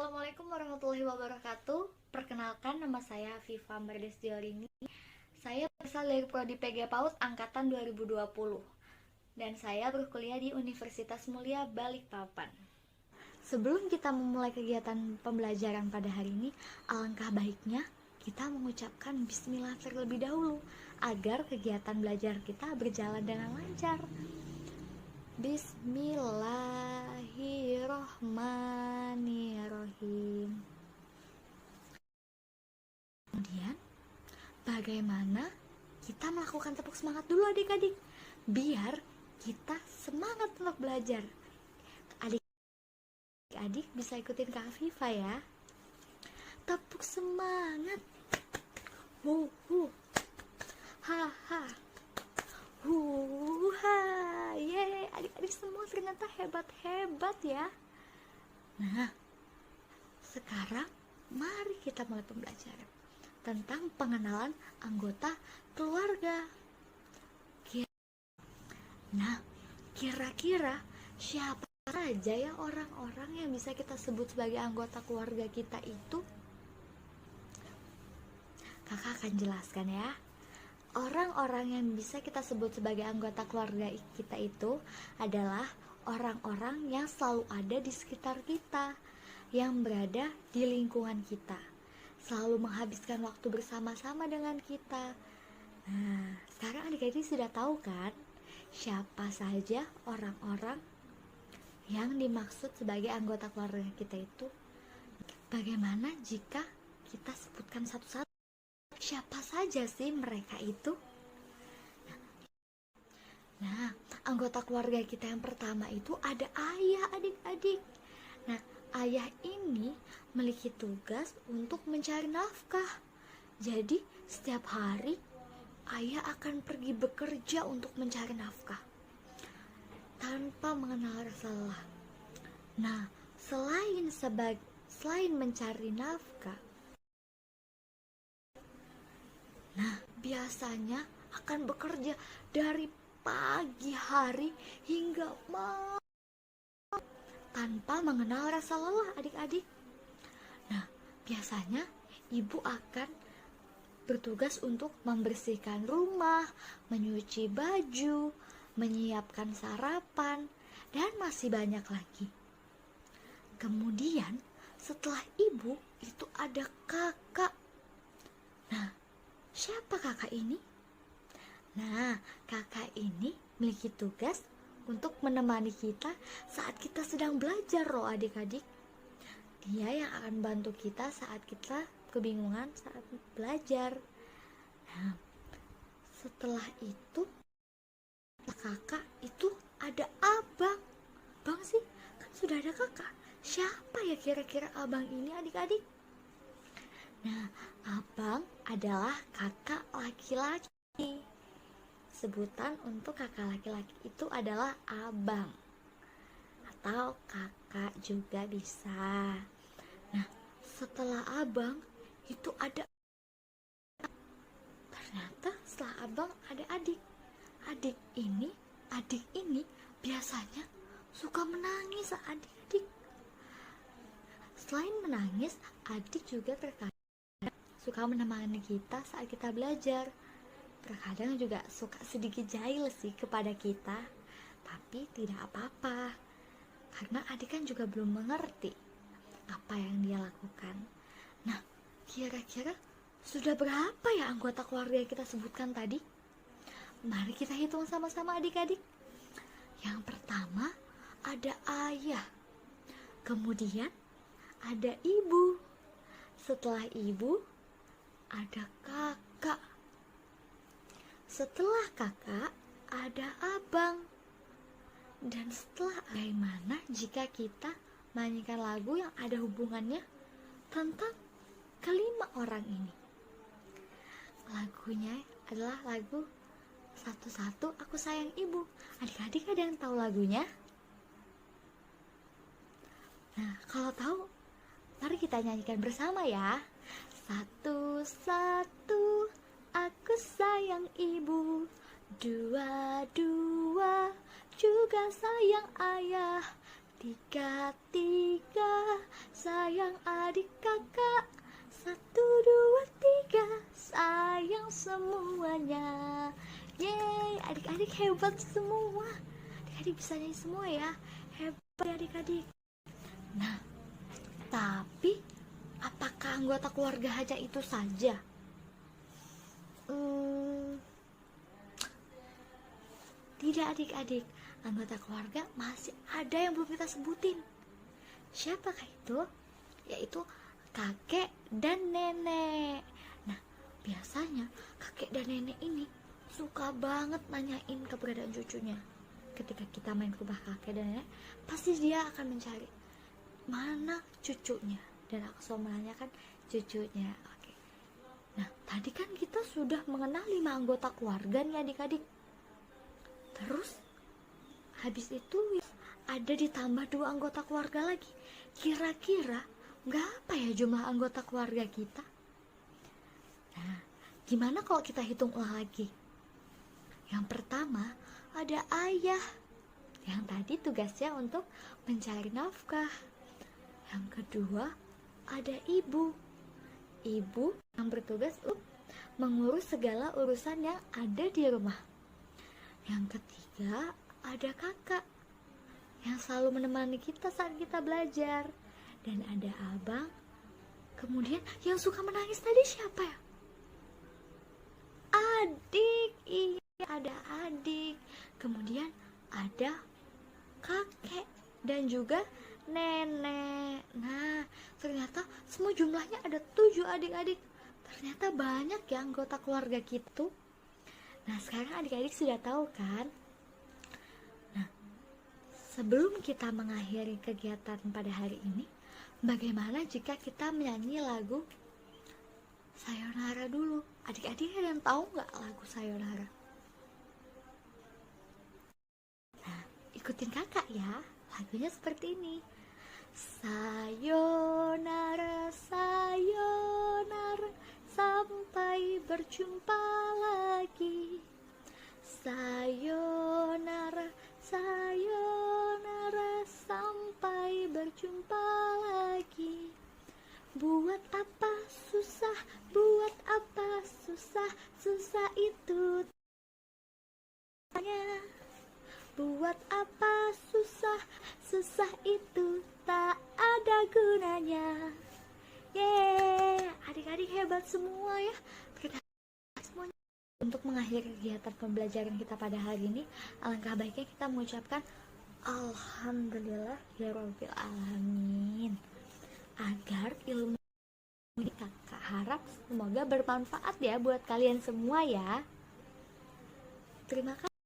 Assalamualaikum warahmatullahi wabarakatuh. Perkenalkan, nama saya Viva Merdesdiorini. Saya berasal dari Prodi PG PAUD Angkatan 2020 dan saya berkuliah di Universitas Mulia Balikpapan. Sebelum kita memulai kegiatan pembelajaran pada hari ini, alangkah baiknya kita mengucapkan bismillah terlebih dahulu agar kegiatan belajar kita berjalan dengan lancar. Bismillahirrohmanirrohim. Kemudian, bagaimana kita melakukan tepuk semangat dulu adik-adik, biar kita semangat untuk belajar. Adik-adik bisa ikutin Kak Viva ya. Tepuk semangat. Ha ha. Yeay, adik-adik semua ternyata hebat-hebat ya. Nah, sekarang mari kita mulai pembelajaran tentang pengenalan anggota keluarga. Nah, kira-kira siapa saja ya orang-orang yang bisa kita sebut sebagai anggota keluarga kita itu? Kakak akan jelaskan ya. Orang-orang yang bisa kita sebut sebagai anggota keluarga kita itu adalah orang-orang yang selalu ada di sekitar kita, yang berada di lingkungan kita, selalu menghabiskan waktu bersama-sama dengan kita. Nah, sekarang adik-adik sudah tahu kan siapa saja orang-orang yang dimaksud sebagai anggota keluarga kita itu? Bagaimana jika kita sebutkan satu-satu? Siapa saja sih mereka itu? Nah, anggota keluarga kita yang pertama itu ada ayah, adik-adik. Nah, ayah ini memiliki tugas untuk mencari nafkah. Jadi, setiap hari ayah akan pergi bekerja untuk mencari nafkah tanpa mengenal rasa lelah. Nah, selain mencari nafkah, biasanya akan bekerja dari pagi hari hingga malam tanpa mengenal rasa lelah adik-adik. Nah, biasanya ibu akan bertugas untuk membersihkan rumah, menyuci baju, menyiapkan sarapan, dan masih banyak lagi. Kemudian setelah ibu itu ada kakak. Nah, siapa kakak ini? Nah, kakak ini memiliki tugas untuk menemani kita saat kita sedang belajar loh adik-adik. Dia yang akan bantu kita saat kita kebingungan saat belajar. Nah, setelah itu kakak itu ada abang. Abang sih, kan sudah ada kakak. Siapa ya kira-kira abang ini adik-adik? Nah, abang adalah kakak laki-laki. Sebutan untuk kakak laki-laki itu adalah abang atau kakak juga bisa. Nah, setelah abang itu ada, ternyata setelah abang ada adik. Adik ini biasanya suka menangis adik-adik. Selain menangis, adik juga terkadang suka menemani kita saat kita belajar. Terkadang juga suka sedikit jahil sih kepada kita, tapi tidak apa-apa, karena adik kan juga belum mengerti apa yang dia lakukan. Nah, kira-kira sudah berapa ya anggota keluarga yang kita sebutkan tadi? Mari kita hitung sama-sama adik-adik. Yang pertama ada ayah, kemudian ada ibu, setelah ibu ada kakak, setelah kakak ada abang, dan setelah bagaimana jika kita menyanyikan lagu yang ada hubungannya tentang kelima orang ini? Lagunya adalah lagu Satu-satu Aku Sayang Ibu. Adik-adik ada yang tahu lagunya? Nah, kalau tahu, mari kita nyanyikan bersama ya. Satu-satu aku sayang ibu, dua-dua juga sayang ayah, Tiga, tiga, sayang adik kakak. Satu, dua, tiga, sayang semuanya. Yeay, adik-adik hebat semua. Adik-adik bisa nyanyi semua ya. Hebat ya adik-adik. Nah, tapi apakah anggota keluarga hanya itu saja? Tidak adik-adik, anggota keluarga masih ada yang belum kita sebutin. Siapakah itu? Yaitu kakek dan nenek. Nah, biasanya kakek dan nenek ini suka banget nanyain keberadaan cucunya. Ketika kita main ke rumah kakek dan nenek, pasti dia akan mencari mana cucunya. Dan aku selalu menanyakan cucunya. Oke. Nah, tadi kan kita sudah mengenal 5 anggota keluarga nih adik-adik. Terus habis itu ada ditambah 2 anggota keluarga lagi. Kira-kira berapa ya jumlah anggota keluarga kita? Nah, gimana kalau kita hitung ulang lagi? Yang pertama ada ayah, yang tadi tugasnya untuk mencari nafkah. Yang kedua ada ibu, ibu yang bertugas untuk mengurus segala urusan yang ada di rumah. Yang ketiga ada kakak yang selalu menemani kita saat kita belajar. Dan ada abang. Kemudian yang suka menangis tadi siapa ya? Adik. Iya, ada adik. Kemudian ada kakek dan juga nenek. Nah, ternyata semua jumlahnya ada 7 adik-adik. Ternyata banyak ya anggota keluarga kita. Nah, sekarang adik-adik sudah tahu kan? Nah, sebelum kita mengakhiri kegiatan pada hari ini, bagaimana jika kita menyanyi lagu Sayonara dulu? Adik-adik ada yang tahu nggak lagu Sayonara? Nah, ikutin kakak ya. Lagunya seperti ini. Sayonara, sayonara, sampai berjumpa lagi. Sayonara, sayonara, sampai berjumpa lagi. Buat apa susah, buat apa susah, susah itu tanya. Buat apa susah, susah itu tak ada gunanya. Yeay, adik-adik hebat semua ya. Kita semuanya. Untuk mengakhiri kegiatan pembelajaran kita pada hari ini, alangkah baiknya kita mengucapkan Alhamdulillah ya Rabbil Alamin. Agar ilmu ini kakak harap semoga bermanfaat ya buat kalian semua ya. Terima kasih.